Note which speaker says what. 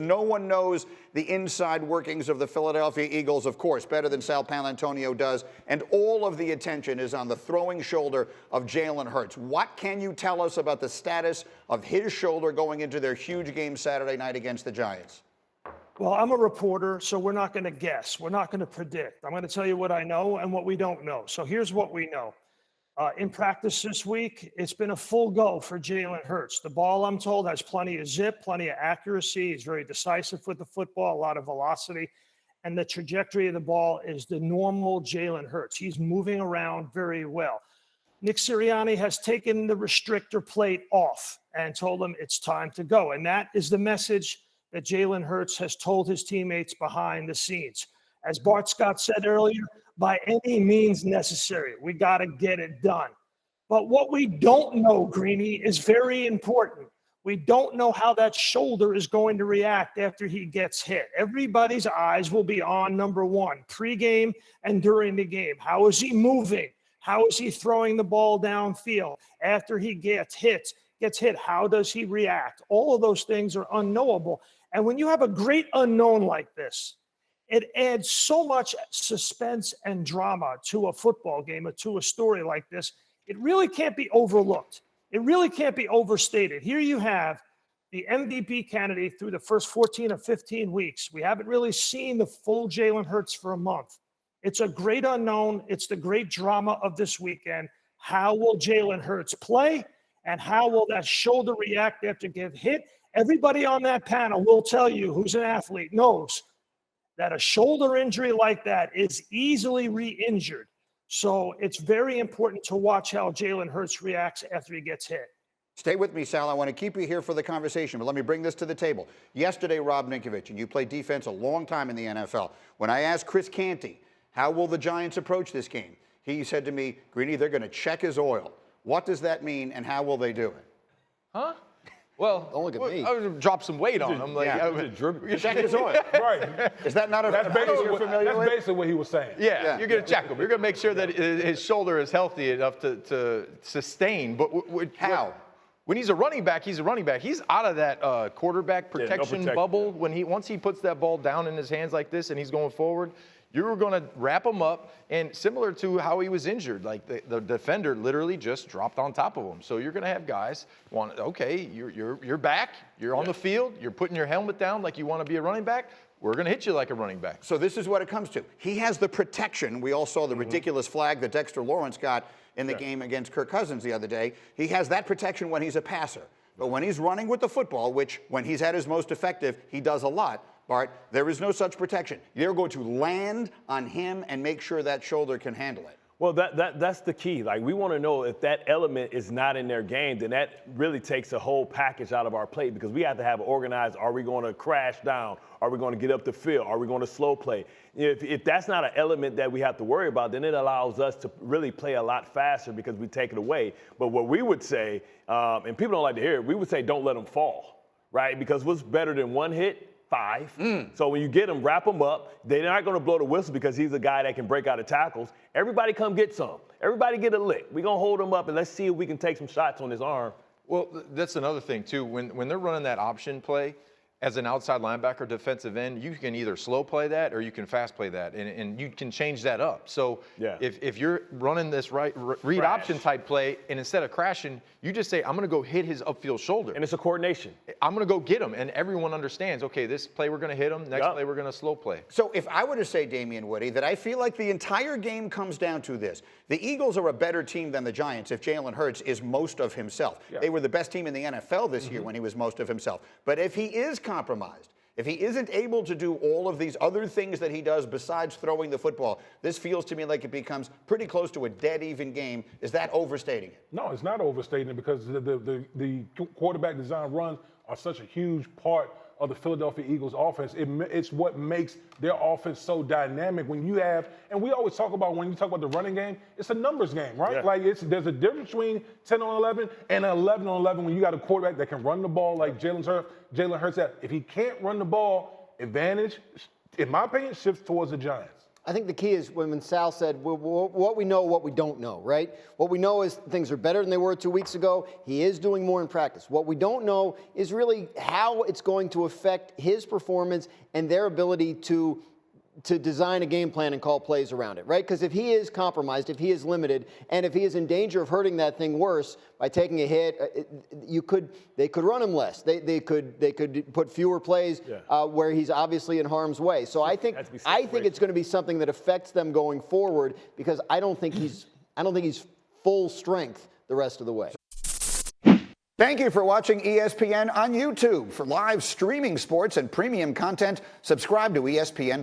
Speaker 1: No one knows the inside workings of the Philadelphia Eagles, of course, better than Sal Paolantonio does, and all of the attention is on the throwing shoulder of Jalen Hurts. What can you tell us about the status of his shoulder going into their huge game Saturday night against the Giants?
Speaker 2: Well, I'm a reporter, so we're not going to guess. We're not going to predict. I'm going to tell you what I know and what we don't know. So here's what we know. In practice this week, it's been a full go for Jalen Hurts. The ball, I'm told, has plenty of zip, plenty of accuracy. He's very decisive with the football, a lot of velocity. And the trajectory of the ball is the normal Jalen Hurts. He's moving around very well. Nick Sirianni has taken the restrictor plate off and told him it's time to go. And that is the message that Jalen Hurts has told his teammates behind the scenes. As Bart Scott said earlier, by any means necessary, we got to get it done. But what we don't know, Greeny, is very important. We don't know how that shoulder is going to react after he gets hit. Everybody's eyes will be on number one, pregame and during the game. How is he moving? How is he throwing the ball downfield? After he gets hit, how does he react? All of those things are unknowable. And when you have a great unknown like this, it adds so much suspense and drama to a football game or to a story like this. It really can't be overlooked. It really can't be overstated. Here you have the MVP candidate through the first 14 or 15 weeks. We haven't really seen the full Jalen Hurts for a month. It's a great unknown. It's the great drama of this weekend. How will Jalen Hurts play? And how will that shoulder react after get hit? Everybody on that panel will tell you, who's an athlete, knows that a shoulder injury like that is easily re-injured. So it's very important to watch how Jalen Hurts reacts after he gets hit.
Speaker 1: Stay with me, Sal. I want to keep you here for the conversation, but let me bring this to the table. Yesterday, Rob Ninkovich, and you played defense a long time in the NFL. When I asked Chris Canty, how will the Giants approach this game? He said to me, Greeny, they're going to check his oil. What does that mean, and how will they do it?
Speaker 3: Huh? Well,
Speaker 4: don't look at me.
Speaker 3: I would drop some weight on him. Like,
Speaker 1: check his oil.
Speaker 4: Right.
Speaker 1: Is that not a phrase you're familiar with?
Speaker 4: That's basically what he was saying.
Speaker 3: Yeah, you're going to check him. You're going to make sure that his shoulder is healthy enough to sustain. But
Speaker 1: how?
Speaker 3: When he's a running back, he's a running back. He's out of that quarterback protection bubble. Once he puts that ball down in his hands like this and he's going forward, you're going to wrap him up, and similar to how he was injured, like the defender literally just dropped on top of him. So you're going to have guys okay, you're back, you're on the field, you're putting your helmet down like you want to be a running back. We're going to hit you like a running back.
Speaker 1: So this is what it comes to. He has the protection. We all saw the ridiculous flag that Dexter Lawrence got in the game against Kirk Cousins the other day. He has that protection when he's a passer. But when he's running with the football, which when he's at his most effective, he does a lot, Bart, there is no such protection. They're going to land on him and make sure that shoulder can handle it.
Speaker 5: Well, that's the key. Like, we want to know if that element is not in their game, then that really takes a whole package out of our play, because we have to have organized, are we going to crash down? Are we going to get up the field? Are we going to slow play? If that's not an element that we have to worry about, then it allows us to really play a lot faster because we take it away. But what we would say, and people don't like to hear it, we would say don't let them fall, right? Because what's better than one hit? 5. So when you get him, wrap him up. They're not going to blow the whistle because he's a guy that can break out of tackles. Everybody come get some. Everybody get a lick. We're going to hold him up, and let's see if we can take some shots on his arm.
Speaker 3: Well, that's another thing, too. When they're running that option play, as an outside linebacker, defensive end, you can either slow play that or you can fast play that, and you can change that up. So if you're running this read option type play, and instead of crashing, you just say, I'm going to go hit his upfield shoulder.
Speaker 5: And it's a coordination.
Speaker 3: I'm going to go get him, and everyone understands, okay, this play we're going to hit him, next play we're going to slow play.
Speaker 1: So if I were to say, Damien Woody, that I feel like the entire game comes down to this. The Eagles are a better team than the Giants if Jalen Hurts is most of himself. They were the best team in the NFL this year when he was most of himself. But if he is compromised, if he isn't able to do all of these other things that he does besides throwing the football, this feels to me like it becomes pretty close to a dead-even game. Is that overstating it?
Speaker 4: No, it's not overstating it, because the quarterback design runs are such a huge part of the Philadelphia Eagles offense. It's what makes their offense so dynamic. When you have, and we always talk about, when you talk about the running game, it's a numbers game, right? Like, there's a difference between 10 on 11 and 11 on 11 when you got a quarterback that can run the ball like Jalen Hurts. If he can't run the ball, advantage, in my opinion, shifts towards the Giants.
Speaker 6: I think the key is when Sal said what we know, what we don't know, right? What we know is things are better than they were 2 weeks ago. He is doing more in practice. What we don't know is really how it's going to affect his performance and their ability to design a game plan and call plays around it, right? Because if he is compromised, if he is limited, and if he is in danger of hurting that thing worse by taking a hit, they could run him less. They could put fewer plays where he's obviously in harm's way. So I think it's going to be something that affects them going forward because I don't think he's full strength the rest of the way.
Speaker 1: Thank you for watching ESPN on YouTube. For live streaming sports and premium content, subscribe to ESPN+.